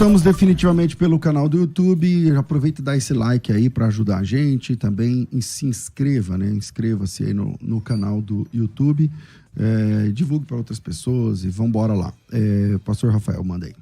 Estamos definitivamente pelo canal do YouTube. Aproveita e dá esse like aí para ajudar a gente. Também se inscreva, né? Inscreva-se aí no canal do YouTube. Divulgue para outras pessoas e vambora lá. Pastor Rafael, manda aí.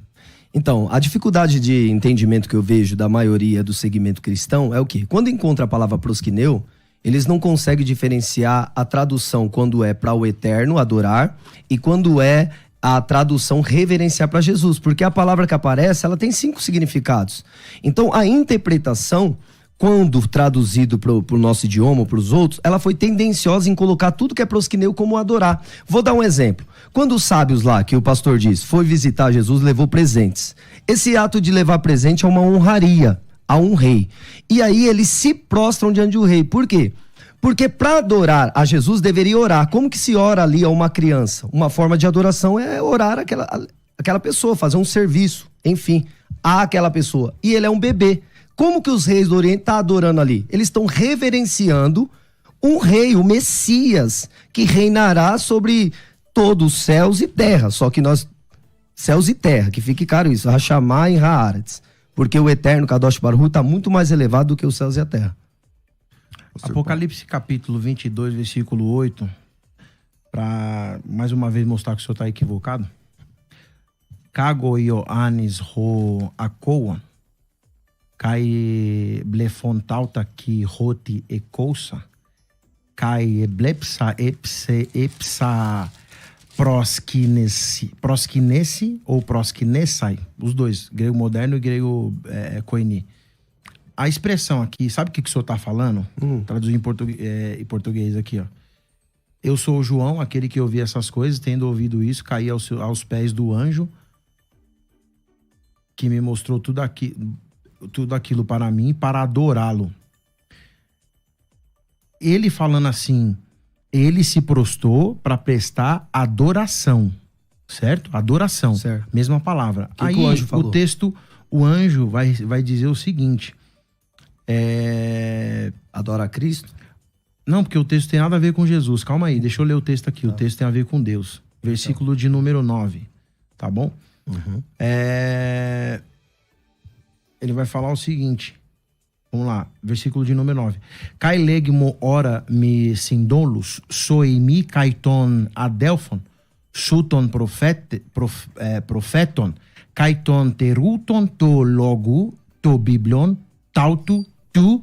Então, a dificuldade de entendimento que eu vejo da maioria do segmento cristão é o quê? Quando encontra a palavra prosquineu, eles não conseguem diferenciar a tradução quando é para o eterno, adorar, e quando é a tradução reverenciar para Jesus, porque a palavra que aparece, ela tem 5 significados. Então, a interpretação, quando traduzido para o nosso idioma ou para os outros, ela foi tendenciosa em colocar tudo que é prosquineu como adorar. Vou dar um exemplo. Quando os sábios lá, que o pastor diz, foi visitar Jesus, levou presentes. Esse ato de levar presente é uma honraria a um rei. E aí eles se prostram diante do rei. Por quê? Porque para adorar a Jesus deveria orar. Como que se ora ali a uma criança? Uma forma de adoração é orar aquela pessoa, fazer um serviço, enfim, àquela pessoa. E ele é um bebê. Como que os reis do Oriente estão adorando ali? Eles estão reverenciando um rei, o Messias, que reinará sobre todos os céus e terra. Só que céus e terra, que fique claro isso, Hashamá e Haaretz. Porque o eterno Kadosh Baruch Hu está muito mais elevado do que os céus e a terra. Apocalipse capítulo 22, versículo 8, para mais uma vez mostrar que o senhor está equivocado. Kago Ioannis Ro Akoa, Kai Blefontauta Ki Roti Ekousa, Kai Eblepsa Epsa Proskinesi ou Proskinesai, os dois, grego moderno e grego koini. A expressão aqui, sabe o que o senhor está falando? Traduzir em português aqui, ó. Eu sou o João, aquele que ouvi essas coisas, tendo ouvido isso, caí aos pés do anjo que me mostrou tudo aquilo para mim, para adorá-lo. Ele falando assim, ele se prostrou para prestar adoração, certo? Adoração, certo. Mesma palavra. Aí que o anjo falou? O texto, o anjo vai dizer o seguinte... Adora a Cristo? Não, porque o texto tem nada a ver com Jesus. Calma aí, deixa eu ler o texto aqui. O texto tem a ver com Deus. Versículo de número 9. Tá bom? Uhum. Ele vai falar o seguinte. Vamos lá. Versículo de número 9. Kai legmo ora mi sindolus, soimi kaiton adelphon, suton profeton, kaiton teruton to logu, to biblion, tautu tu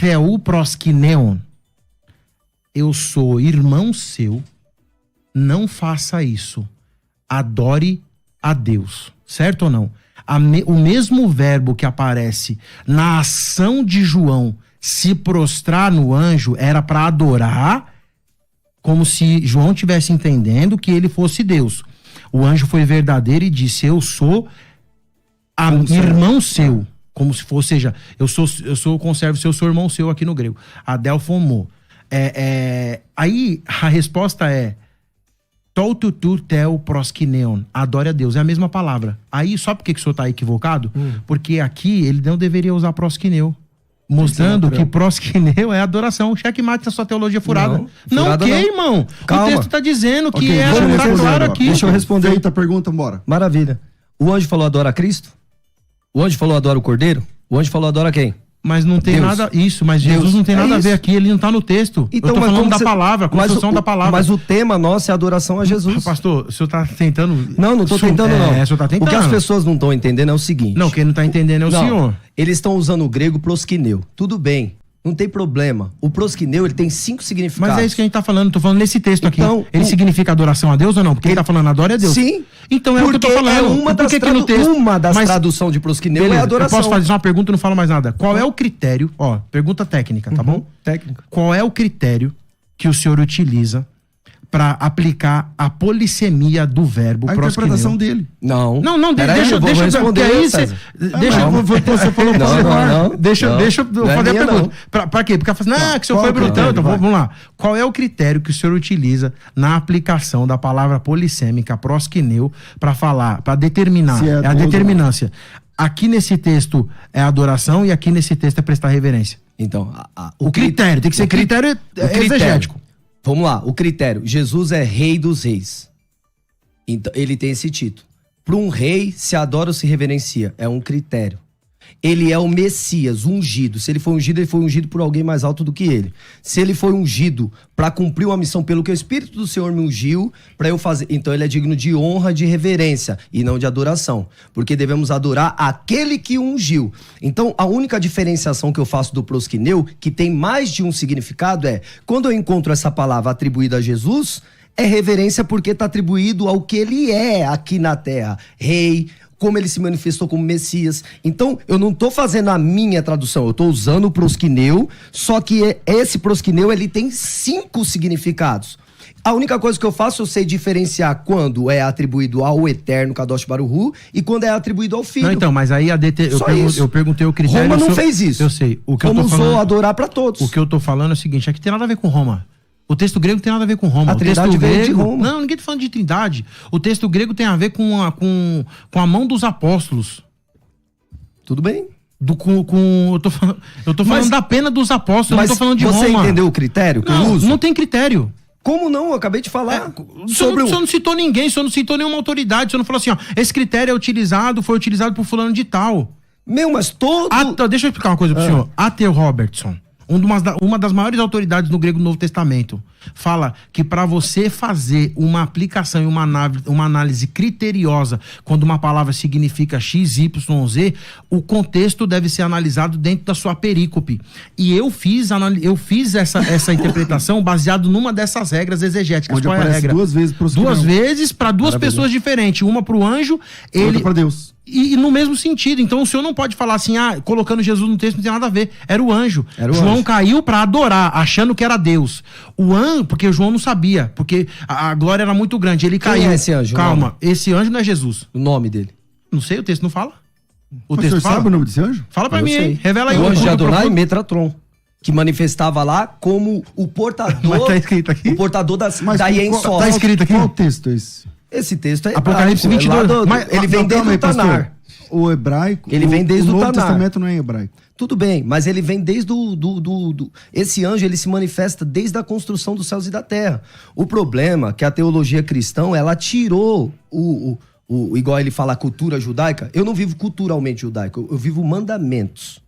Theou proskineon. Eu sou irmão seu, não faça isso. Adore a Deus. Certo ou não? O mesmo verbo que aparece na ação de João, se prostrar no anjo, era para adorar, como se João estivesse entendendo que ele fosse Deus. O anjo foi verdadeiro e disse, eu sou irmão seu. Como se fosse, ou seja, eu sou conservo seu, sou irmão seu aqui no grego. Adelphon. Aí a resposta é toututu tel proskineon. Adore a Deus. É a mesma palavra. Aí, só porque que o senhor está equivocado? Porque aqui ele não deveria usar proskineu. Mostrando que proskineu é adoração. Checkmate na sua teologia furada. Não, irmão? Calma. O texto está dizendo que tá claro aqui. Deixa eu responder. Feita a pergunta, bora. Maravilha. O anjo falou adora a Cristo? O anjo falou adora o Cordeiro? O anjo falou adora quem? Mas não tem Deus. nada... Isso, mas Jesus Deus. não tem nada a ver isso. aqui. Ele não está no texto. Então, eu tô falando da palavra, a construção da palavra. Mas o tema nosso é adoração a Jesus. Pastor, o senhor está tentando... Não estou tentando, não. O senhor tá tentando. O que as pessoas não estão entendendo é o seguinte... Não, quem não está entendendo é o senhor. Eles estão usando o grego proskineu. Tudo bem. Não tem problema. O proskineu, ele tem 5 significados. Mas é isso que a gente tá falando. Tô falando nesse texto aqui. Então, ele significa adoração a Deus ou não? Porque ele tá falando adore a Deus. Sim. Então é o que eu tô falando. É uma das traduções de proskineu. Beleza, é adoração. eu posso fazer uma pergunta e não falo mais nada. Qual é o critério? Ó, pergunta técnica, tá bom? Técnica. Qual é o critério que o senhor utiliza para aplicar a polissemia do verbo proskineu? A interpretação dele. Não, deixa eu responder aí. Você falou não. Deixa eu fazer a pergunta. Pra quê? Porque ela fala assim, que o senhor foi brutão. Então vamos lá. Qual é o critério que o senhor utiliza na aplicação da palavra polissêmica proskineu para falar, para determinar? É a determinância. Aqui nesse texto é adoração e aqui nesse texto é prestar reverência. Então, o critério tem que ser critério exegético. Vamos lá, o critério. Jesus é rei dos reis. Então, ele tem esse título. Para um rei, se adora ou se reverencia. É um critério. Ele é o Messias, ungido. Se ele foi ungido, ele foi ungido por alguém mais alto do que ele. Se ele foi ungido para cumprir uma missão pelo que o Espírito do Senhor me ungiu para eu fazer, então ele é digno de honra, de reverência e não de adoração, porque devemos adorar aquele que o ungiu. Então, a única diferenciação que eu faço do prosquineu, que tem mais de um significado, é quando eu encontro essa palavra atribuída a Jesus, é reverência porque está atribuído ao que ele é aqui na terra, rei, como ele se manifestou como Messias. Então, eu não estou fazendo a minha tradução, eu estou usando o prosquineu, só que esse prosquineu, ele tem 5 significados. A única coisa que eu faço, eu sei diferenciar quando é atribuído ao Eterno Kadosh Baruch Hu e quando é atribuído ao Filho. Não, então, mas aí eu perguntei o critério... Roma não fez isso. Eu sei. O que Roma eu tô falando, usou adorar para todos. O que eu tô falando é o seguinte, aqui tem nada a ver com Roma. O texto grego tem nada a ver com Roma. A Trindade veio de Roma. Não, ninguém tá falando de Trindade. O texto grego tem a ver com a mão dos apóstolos. Tudo bem. Eu tô falando da pena dos apóstolos, eu não tô falando de Roma. Você entendeu o critério que eu uso? Não tem critério. Como não? Eu acabei de falar. O senhor não citou ninguém, o senhor não citou nenhuma autoridade, o senhor não falou assim, ó, esse critério foi utilizado por fulano de tal. Mas todo... Deixa eu explicar uma coisa pro senhor. A.T. Robertson, uma das maiores autoridades no grego do Novo Testamento, fala que para você fazer uma aplicação e uma análise criteriosa quando uma palavra significa X, Y, Z, o contexto deve ser analisado dentro da sua perícope. E eu fiz essa interpretação baseado numa dessas regras exegéticas. Onde qual é a regra? Duas vezes para duas pessoas diferentes. Uma para o anjo, outra para Deus. E no mesmo sentido. Então o senhor não pode falar assim, colocando Jesus no texto não tem nada a ver. Era o anjo. João caiu para adorar, achando que era Deus. O anjo, porque João não sabia, porque a glória era muito grande. Ele caiu. Quem é esse anjo? Calma, esse anjo não é Jesus. O nome dele? Não sei, o texto não fala. O texto fala? Sabe o nome desse anjo? Fala pra mim, hein? Revela aí. O anjo de Adonai, Metratron, que manifestava lá como o portador. Mas tá escrito aqui. O portador da Yensó. Tá escrito aqui. Qual texto é esse? Esse texto é Apocalipse 22. Ele vem desde o Tanar. O hebraico. Ele vem desde o Novo Tanar. Testamento não é hebraico. Tudo bem, mas ele vem desde esse anjo, ele se manifesta desde a construção dos céus e da terra. O problema é que a teologia cristã, ela tirou igual ele fala, a cultura judaica. Eu não vivo culturalmente judaico, eu vivo mandamentos.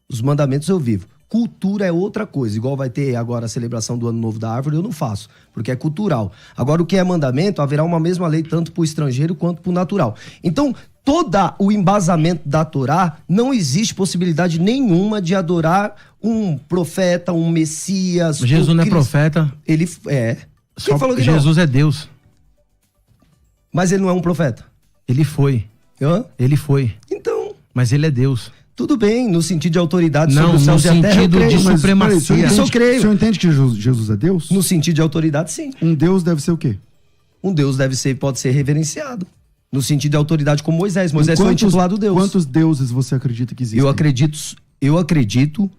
Os mandamentos eu vivo. Cultura é outra coisa. Igual vai ter agora a celebração do Ano Novo da Árvore, eu não faço, porque é cultural. Agora, o que é mandamento, haverá uma mesma lei tanto para o estrangeiro quanto para o natural. Então, todo o embasamento da Torá, não existe possibilidade nenhuma de adorar um profeta, um Messias. Jesus não é profeta. Ele é. Quem falou que Jesus não? É Deus. Mas ele não é um profeta? Ele foi. Hã? Ele foi. Então... Mas ele é Deus. Tudo bem, no sentido de autoridade sobre os céus e a terra. No sentido de supremacia. Isso eu creio. O senhor entende que Jesus é Deus? No sentido de autoridade, sim. Um Deus deve ser o quê? Um Deus pode ser reverenciado. No sentido de autoridade como Moisés. Moisés foi intitulado Deus. Quantos deuses você acredita que existem? Eu acredito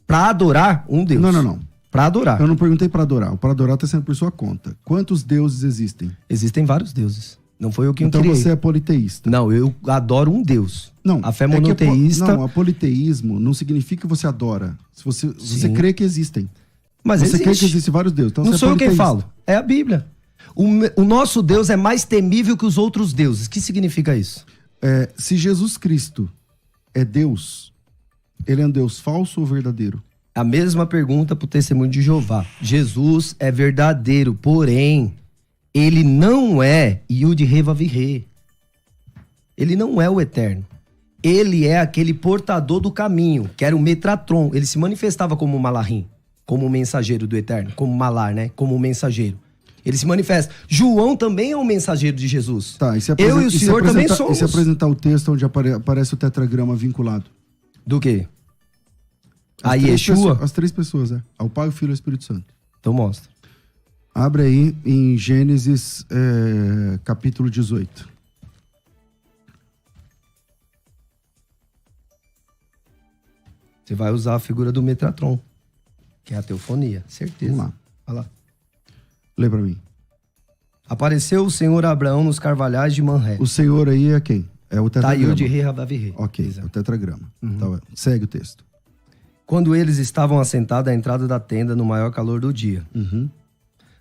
para adorar um Deus. Não. Para adorar. Eu não perguntei para adorar. O para adorar está sendo por sua conta. Quantos deuses existem? Existem vários deuses. Não foi eu quem criei. Então você é politeísta. Não, eu adoro um Deus. Não. A fé monoteísta... Não, o politeísmo não significa que você adora. Se você crê que existem. Mas você crê que existem vários deuses. Então não você sou é eu quem falo. É a Bíblia. O nosso Deus é mais temível que os outros deuses. O que significa isso? Se Jesus Cristo é Deus, ele é um Deus falso ou verdadeiro? A mesma pergunta para o testemunho de Jeová. Jesus é verdadeiro, porém, ele não é Yud-He-Vav-He. Ele não é o Eterno. Ele é aquele portador do caminho, que era o Metratron. Ele se manifestava como Malahim, como mensageiro do Eterno, como Malar, né? Como mensageiro. Ele se manifesta. João também é um mensageiro de Jesus. Tá, eu e o senhor também somos. E se apresentar o texto onde aparece o tetragrama vinculado? Do quê? A Yeshua? As 3 pessoas, ao Pai, o Filho e o Espírito Santo. Então mostra. Abre aí em Gênesis capítulo 18. Você vai usar a figura do Metratron, que é a teofonia, certeza. Vamos lá. Vai lá. Lê pra mim. Apareceu o Senhor a Abraão nos carvalhais de Manré. O Senhor aí é quem? É o tetragrama. Yud-He-Vav-He. Ok, exato. É o tetragrama. Então, segue o texto. Quando eles estavam assentados à entrada da tenda no maior calor do dia.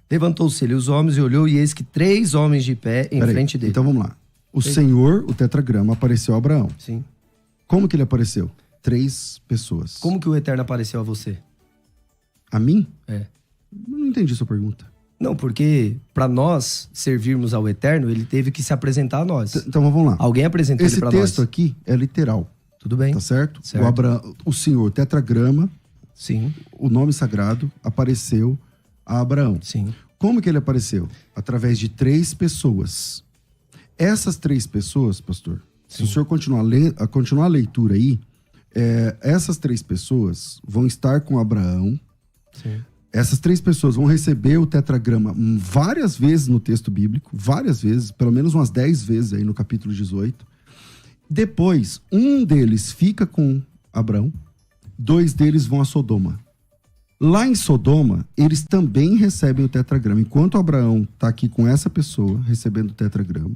Levantou-se ele os homens e olhou, e eis que 3 homens de pé em frente dele. Então vamos lá. O Senhor, o tetragrama, apareceu a Abraão. Sim. Como que ele apareceu? 3 pessoas. Como que o Eterno apareceu a você? A mim? É. Não entendi sua pergunta. Não, porque para nós servirmos ao Eterno, ele teve que se apresentar a nós. Então vamos lá. Alguém apresentou Esse ele para nós. texto aqui é literal, Tudo bem? tá certo? Certo. O Senhor, tetragrama, Sim, o nome sagrado, apareceu a Abraão. sim. Como que ele apareceu? Através de 3 pessoas. Essas 3 pessoas, pastor, se o senhor continuar a leitura aí, essas 3 pessoas vão estar com Abraão. Sim. Essas 3 pessoas vão receber o tetragrama várias vezes no texto bíblico, várias vezes, pelo menos umas 10 vezes aí no capítulo 18. Depois, um deles fica com Abraão, 2 deles vão a Sodoma. Lá em Sodoma, eles também recebem o tetragrama. Enquanto Abraão está aqui com essa pessoa, recebendo o tetragrama,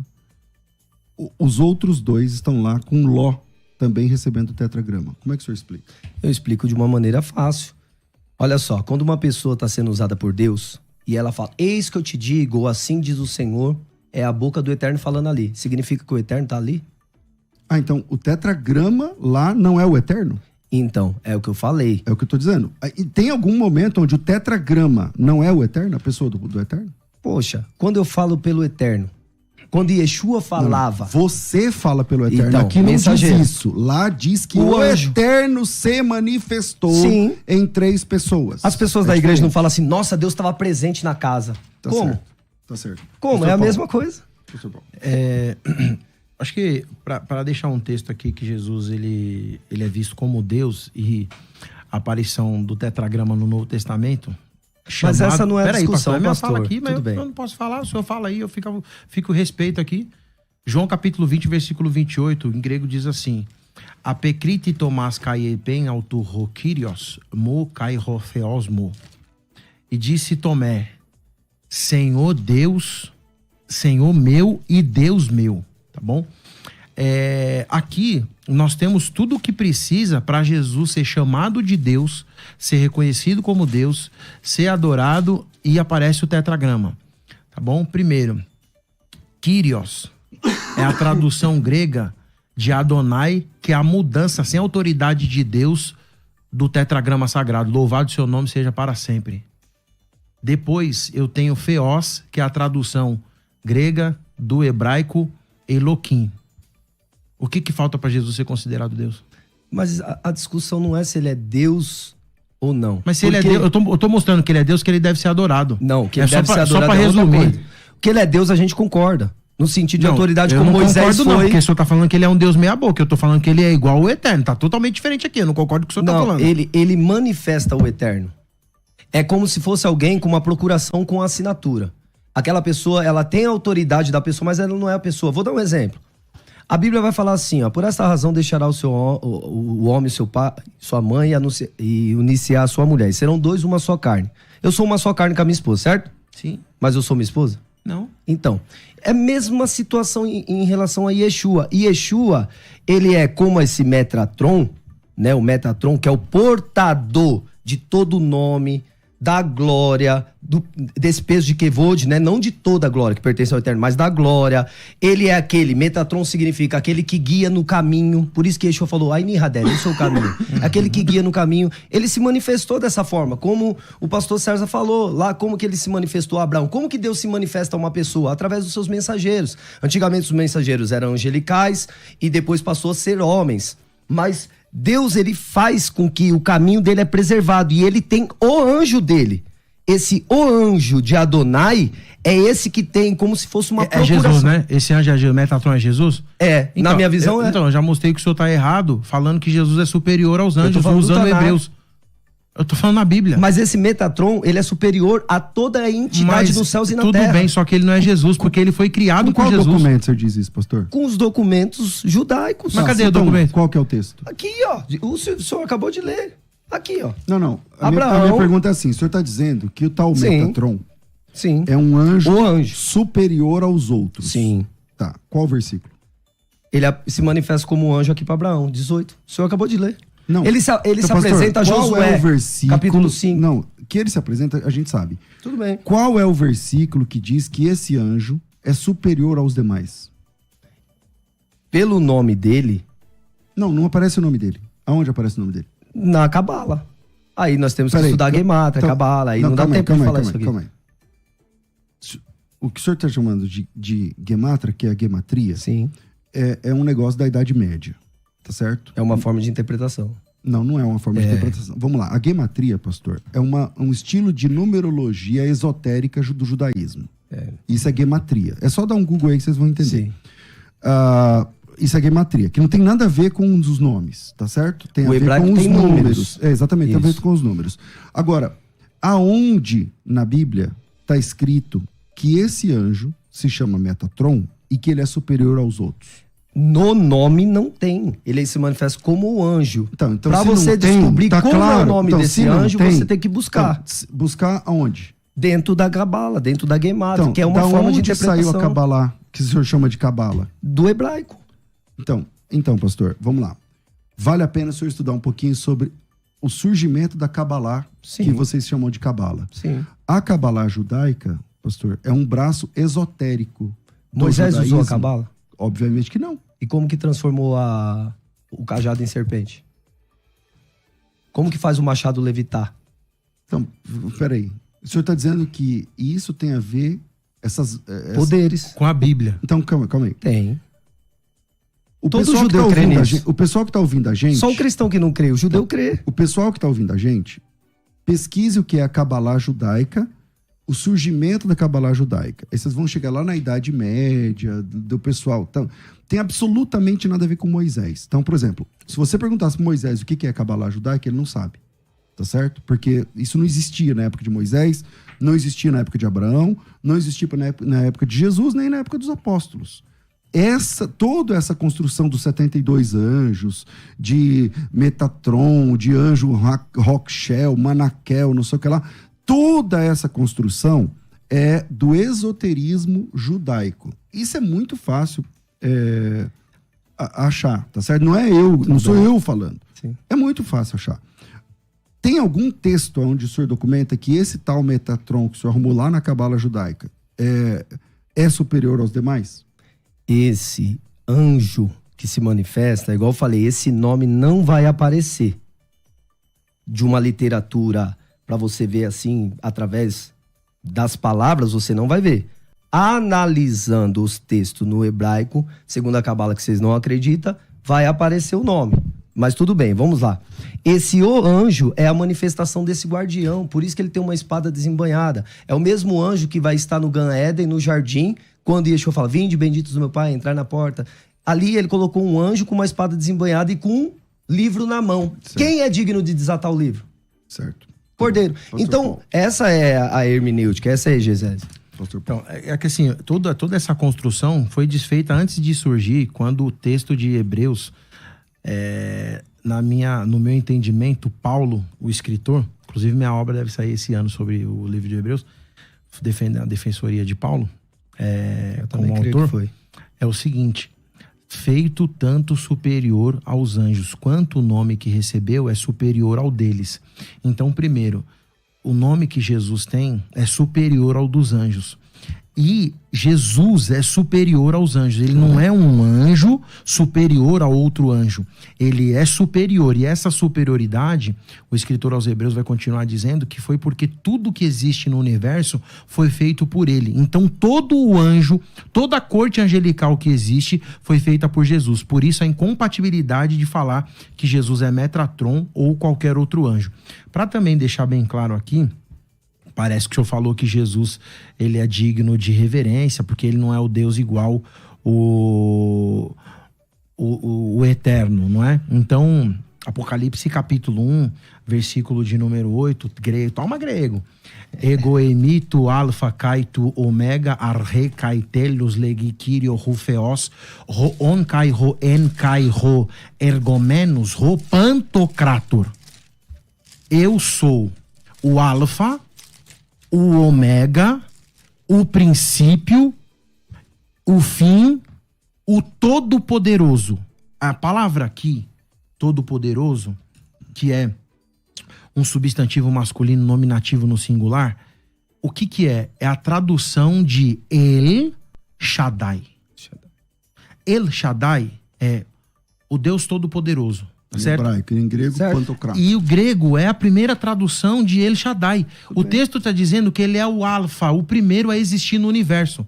os outros 2 estão lá com Ló, também recebendo o tetragrama. Como é que o senhor explica? Eu explico de uma maneira fácil. Olha só, quando uma pessoa está sendo usada por Deus e ela fala, eis que eu te digo, ou assim diz o Senhor, é a boca do Eterno falando ali. Significa que o Eterno está ali? Ah, então o tetragrama lá não é o Eterno? Então, é o que eu falei. É o que eu tô dizendo. E tem algum momento onde o tetragrama não é o Eterno, a pessoa do Eterno? Poxa, quando eu falo pelo Eterno, quando Yeshua falava... Não, você fala pelo Eterno. Então, aqui não mensageiro. diz isso. Lá diz que O o anjo. Eterno se manifestou Sim. em 3 pessoas. As pessoas da igreja não falam assim, nossa, Deus estava presente na casa. Tá Como? certo. Tá certo. Como? Pastor É a Paulo. mesma coisa. Pastor Paulo. Acho que para deixar um texto aqui que Jesus ele é visto como Deus e a aparição do tetragrama no Novo Testamento. Mas essa não é a Peraí, discussão, pastor. pastor. Fala aqui, mas Tudo bem. eu não posso falar. O senhor fala aí, eu fico respeito aqui. João capítulo 20, versículo 28, em grego diz assim: Apekriti Tomás kaiepen auto Kyrios mo kairofeosmo. E disse Tomé: Senhor Deus, Senhor meu e Deus meu. Tá bom? Aqui nós temos tudo o que precisa para Jesus ser chamado de Deus, ser reconhecido como Deus, ser adorado, e aparece o tetragrama. Tá bom? Primeiro, Kyrios é a tradução grega de Adonai, que é a mudança sem autoridade de Deus do tetragrama sagrado. Louvado seu nome seja para sempre. Depois eu tenho Theos, que é a tradução grega do hebraico Elohim. O que falta para Jesus ser considerado Deus? Mas a discussão não é se ele é Deus ou não. Mas se ele é Deus, eu tô mostrando que ele é Deus, que ele deve ser adorado. Não, que ele deve ser adorado só pra é outra resumir. coisa. Que ele é Deus, a gente concorda. No sentido de Não, autoridade, eu como não Moisés concordo, foi. não, porque o senhor tá falando que ele é um Deus meia boca. Eu tô falando que ele é igual ao Eterno. Tá totalmente diferente aqui. Eu não concordo com o que o senhor tá falando. Ele manifesta o Eterno. É como se fosse alguém com uma procuração com assinatura. Aquela pessoa, ela tem a autoridade da pessoa, mas ela não é a pessoa. Vou dar um exemplo. A Bíblia vai falar assim, ó: por essa razão deixará o homem, seu pai, sua mãe e unir-se-á a sua mulher. E serão 2 uma só carne. Eu sou uma só carne com a minha esposa, certo? Sim. Mas eu sou minha esposa? Não. Então, é a mesma situação em relação a Yeshua. Yeshua, ele é como esse Metatron, né? O Metatron, que é o portador de todo o nome, da glória, desse peso de Kevod, né? Não de toda a glória que pertence ao Eterno, mas da glória. Ele é aquele, Metatron significa aquele que guia no caminho. Por isso que Yeshua falou, Aini Hadé, eu sou o caminho. Aquele que guia no caminho. Ele se manifestou dessa forma, como o pastor César falou lá, como que ele se manifestou a Abraão. Como que Deus se manifesta a uma pessoa? Através dos seus mensageiros. Antigamente os mensageiros eram angelicais e depois passou a ser homens. Mas Deus, ele faz com que o caminho dele é preservado e ele tem o anjo dele. O anjo de Adonai é esse que tem como se fosse uma procuração. Jesus, né? Esse anjo é Jesus, Metatron é Jesus? Então, na minha visão é. Então, eu já mostrei que o senhor tá errado, falando que Jesus é superior aos anjos, usando Hebreus. Eu tô falando na Bíblia. Mas esse Metatron, ele é superior a toda a entidade dos céus e na terra. Tudo bem, só que ele não é Jesus, porque ele foi criado por Jesus. Com qual documento você diz isso, pastor? Com os documentos judaicos. Mas cadê o documento? Qual que é o texto? Aqui, ó. O senhor acabou de ler. Aqui, ó. Não. A Abraão. minha pergunta é assim: o senhor está dizendo que o tal Metatron Sim. é um anjo, O anjo superior aos outros? Sim. Tá. Qual versículo? Ele se manifesta como um anjo aqui para Abraão, 18. O senhor acabou de ler. Não. Ele se Pastor, apresenta a Josué, qual é o versículo? capítulo 5. Não, que ele se apresenta, a gente sabe. Tudo bem. Qual é o versículo que diz que esse anjo é superior aos demais? pelo nome dele, Não aparece o nome dele. Aonde aparece o nome dele? na Cabala. Aí nós temos que Peraí, estudar então- Gemátria, então- Cabala. Aí não dá calma aí, tempo de calma aí, falar calma isso aí, aqui. calma aí. O que o senhor está chamando de Gemátria, que é a gematria, Sim, é um negócio da Idade Média, tá certo? é uma forma de interpretação. Não é uma forma de interpretação. Vamos lá, a gematria, pastor, é um estilo de numerologia esotérica do judaísmo. Isso é gematria. É só dar um Google aí que vocês vão entender. Sim. Isso é gematria, que não tem nada a ver com um dos nomes, tá certo? Tem O a ver hebraico com os tem números. Exatamente, tem a ver Isso. com os números. Agora, aonde na Bíblia está escrito que esse anjo se chama Metatron e que ele é superior aos outros? No nome não tem. Ele se manifesta como o anjo. Então Pra se você não tem, descobrir tá como é o claro. nome Então, desse se não anjo, você tem que buscar. Então, buscar aonde? Dentro da Cabala, dentro da Gemátria, Então, que é uma da forma de onde interpretação saiu a Cabalá, que o senhor chama de Cabala? do hebraico. Então, pastor, vamos lá. Vale a pena o senhor estudar um pouquinho sobre o surgimento da Cabalá, Sim. que vocês chamam de Cabala. Sim. A Cabalá judaica, pastor, é um braço esotérico do Moisés usou a judaísmo. Cabala? Obviamente que não. E como que transformou o cajado em serpente? Como que faz o machado levitar? Então, peraí. O senhor está dizendo que isso tem a ver Poderes. Com a Bíblia. Então, calma aí. Tem. O Todo pessoal que judeu tá crê ouvindo a nisso. gente, o pessoal que está ouvindo a gente, Só o cristão que não crê, o judeu crê. o pessoal que está ouvindo a gente, pesquise o que é a Cabalá judaica, o surgimento da Cabalá judaica. Aí vocês vão chegar lá na Idade Média, do pessoal. Então, tem absolutamente nada a ver com Moisés. Então, por exemplo, se você perguntasse para Moisés o que é a Cabalá judaica, ele não sabe. Tá certo? Porque isso não existia na época de Moisés, não existia na época de Abraão, não existia na época de Jesus, nem na época dos apóstolos. Toda essa construção dos 72 anjos, de Metatron, de anjo Rochel, Manaquel, não sei o que lá, toda essa construção é do esoterismo judaico. Isso é muito fácil achar, tá certo? Não sou eu falando. Sim. É muito fácil achar. Tem algum texto onde o senhor documenta que esse tal Metatron que o senhor arrumou lá na Cabala judaica é superior aos demais? Esse anjo que se manifesta, igual eu falei, esse nome não vai aparecer de uma literatura para você ver assim, através das palavras, você não vai ver. Analisando os textos no hebraico, segundo a Cabala que vocês não acreditam, vai aparecer o nome. Mas tudo bem, vamos lá. Esse anjo é a manifestação desse guardião, por isso que ele tem uma espada desembanhada. É o mesmo anjo que vai estar no Gan Éden, no jardim, quando Yeshua fala, vinde benditos do meu pai, entrar na porta. Ali ele colocou um anjo com uma espada desembanhada e com um livro na mão. Certo. Quem é digno de desatar o livro? Certo. Cordeiro. Pastor Então, Paulo. essa é a hermenêutica, essa é a exegese. Pastor Paulo. Então, é que assim, toda essa construção foi desfeita antes de surgir, quando o texto de Hebreus, no meu entendimento, Paulo, o escritor, inclusive minha obra deve sair esse ano sobre o livro de Hebreus, defendendo a defensoria de Paulo, como autor, foi. é o seguinte: feito tanto superior aos anjos, quanto o nome que recebeu é superior ao deles. Então, primeiro, o nome que Jesus tem é superior ao dos anjos. E Jesus é superior aos anjos. Ele não é um anjo superior a outro anjo. Ele é superior. E essa superioridade, o escritor aos Hebreus vai continuar dizendo que foi porque tudo que existe no universo foi feito por ele. Então todo o anjo, toda a corte angelical que existe foi feita por Jesus. Por isso a incompatibilidade de falar que Jesus é Metatron ou qualquer outro anjo. Para também deixar bem claro aqui, parece que o senhor falou que Jesus ele é digno de reverência, porque ele não é o Deus igual o Eterno, não é? Então, Apocalipse capítulo 1, versículo de número 8, grego, toma grego. Ego emito alfa kaito omega arre kaitelos legikirio rufeos ro on kai ro en kai ro ergomenos ro pantocrator. Eu sou o alfa, o ômega, o princípio, o fim, o todo-poderoso. A palavra aqui, todo-poderoso, que é um substantivo masculino nominativo no singular, o que é? É a tradução de El Shaddai. El Shaddai é o Deus Todo-Poderoso. Em Certo? hebraico, em grego, Certo. Pantocrator. E o grego é a primeira tradução de El Shaddai. O texto está dizendo que ele é o alfa, o primeiro a existir no universo.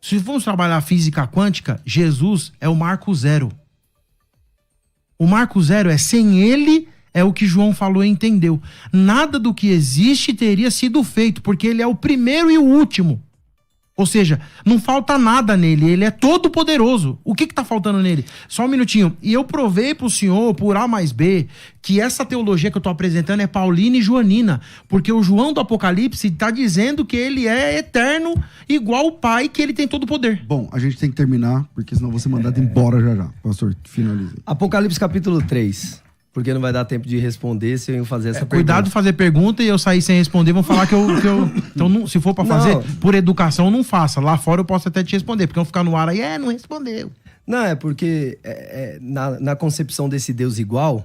Se vamos trabalhar física quântica, Jesus é o marco zero. O marco zero é sem ele, é o que João falou e entendeu. Nada do que existe teria sido feito, porque ele é o primeiro e o último. Ou seja, não falta nada nele, ele é todo poderoso. O que tá faltando nele? Só um minutinho. E eu provei pro senhor, por A mais B, que essa teologia que eu tô apresentando é paulina e joanina. Porque o João do Apocalipse tá dizendo que ele é eterno, igual o Pai, que ele tem todo o poder. Bom, a gente tem que terminar, porque senão eu vou ser mandado embora já já. Pastor, finalize. Apocalipse capítulo 3. Porque não vai dar tempo de responder se eu fazer essa pergunta. Cuidado de fazer pergunta e eu sair sem responder, vão falar que eu então, não, se for pra fazer Não. por educação, não faça. Lá fora eu posso até te responder, porque vão ficar no ar aí, não respondeu. Não, é porque na concepção desse Deus igual,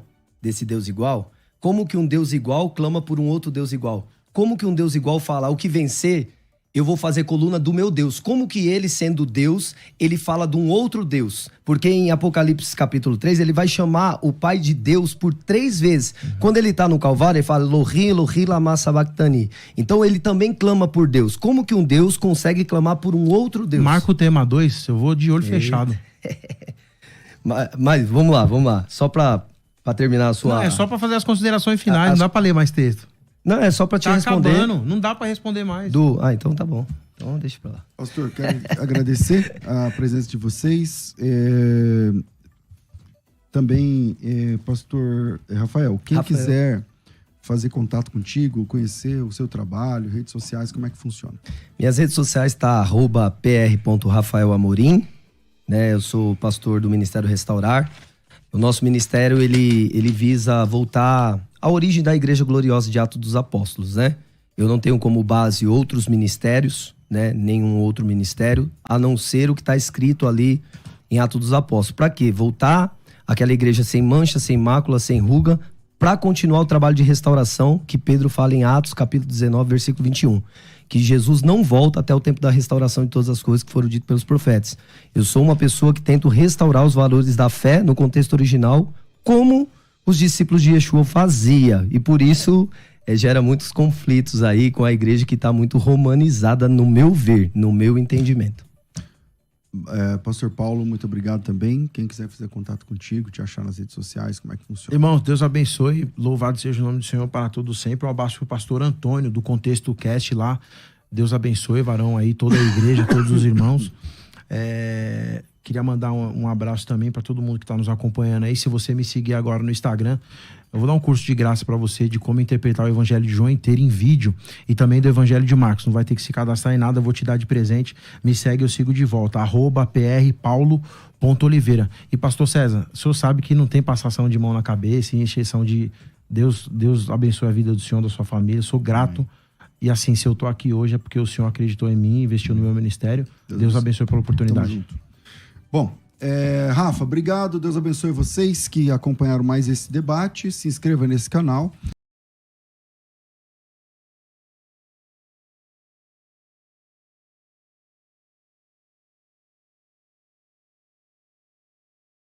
como que um Deus igual clama por um outro Deus igual? Como que um Deus igual fala, o que vencer, eu vou fazer coluna do meu Deus? Como que ele, sendo Deus, ele fala de um outro Deus? Porque em Apocalipse capítulo 3, ele vai chamar o Pai de Deus por 3 vezes. Quando ele tá no Calvário, ele fala, Elohim, Elohim, lama sabachthani. Então ele também clama por Deus. Como que um Deus consegue clamar por um outro Deus? Marca o tema 2, eu vou de olho fechado. Mas vamos lá. Só pra terminar a sua... Não, é só pra fazer as considerações finais, não dá pra ler mais texto. Não, é só pra te Tá responder. acabando, não dá pra responder mais. Então tá bom. Então deixa pra lá. Pastor, quero agradecer a presença de vocês. Também, pastor Rafael, quem quiser fazer contato contigo, conhecer o seu trabalho, redes sociais, como é que funciona? Minhas redes sociais tá @pr.rafaelamorim, né? Eu sou pastor do Ministério Restaurar. O nosso ministério, ele visa voltar à origem da Igreja Gloriosa de Atos dos Apóstolos, né? Eu não tenho como base outros ministérios, né? Nenhum outro ministério, a não ser o que está escrito ali em Atos dos Apóstolos. Para quê? Voltar àquela igreja sem mancha, sem mácula, sem ruga, para continuar o trabalho de restauração que Pedro fala em Atos, capítulo 19, versículo 21. Que Jesus não volta até o tempo da restauração de todas as coisas que foram ditas pelos profetas. Eu sou uma pessoa que tento restaurar os valores da fé no contexto original, como os discípulos de Yeshua fazia. E por isso gera muitos conflitos aí com a igreja que está muito romanizada, no meu ver, no meu entendimento. Pastor Paulo, muito obrigado também. Quem quiser fazer contato contigo, te achar nas redes sociais, como é que funciona? Irmãos, Deus abençoe, louvado seja o nome do Senhor para todo sempre. Um abraço pro pastor Antônio, do Contexto Cast lá. Deus abençoe, varão aí, toda a igreja, todos os irmãos. Queria mandar um abraço também para todo mundo que está nos acompanhando aí. Se você me seguir agora no Instagram, eu vou dar um curso de graça para você de como interpretar o Evangelho de João inteiro em vídeo e também do Evangelho de Marcos. Não vai ter que se cadastrar em nada, eu vou te dar de presente. Me segue, eu sigo de volta. @prpaulo.oliveira. E pastor César, o senhor sabe que não tem passação de mão na cabeça e encheção de... Deus abençoe a vida do senhor, da sua família. Eu sou grato. E assim, se eu tô aqui hoje é porque o senhor acreditou em mim, investiu no meu ministério. Deus abençoe pela oportunidade. Tamo junto. Bom, Rafa, obrigado. Deus abençoe vocês que acompanharam mais esse debate. Se inscreva nesse canal.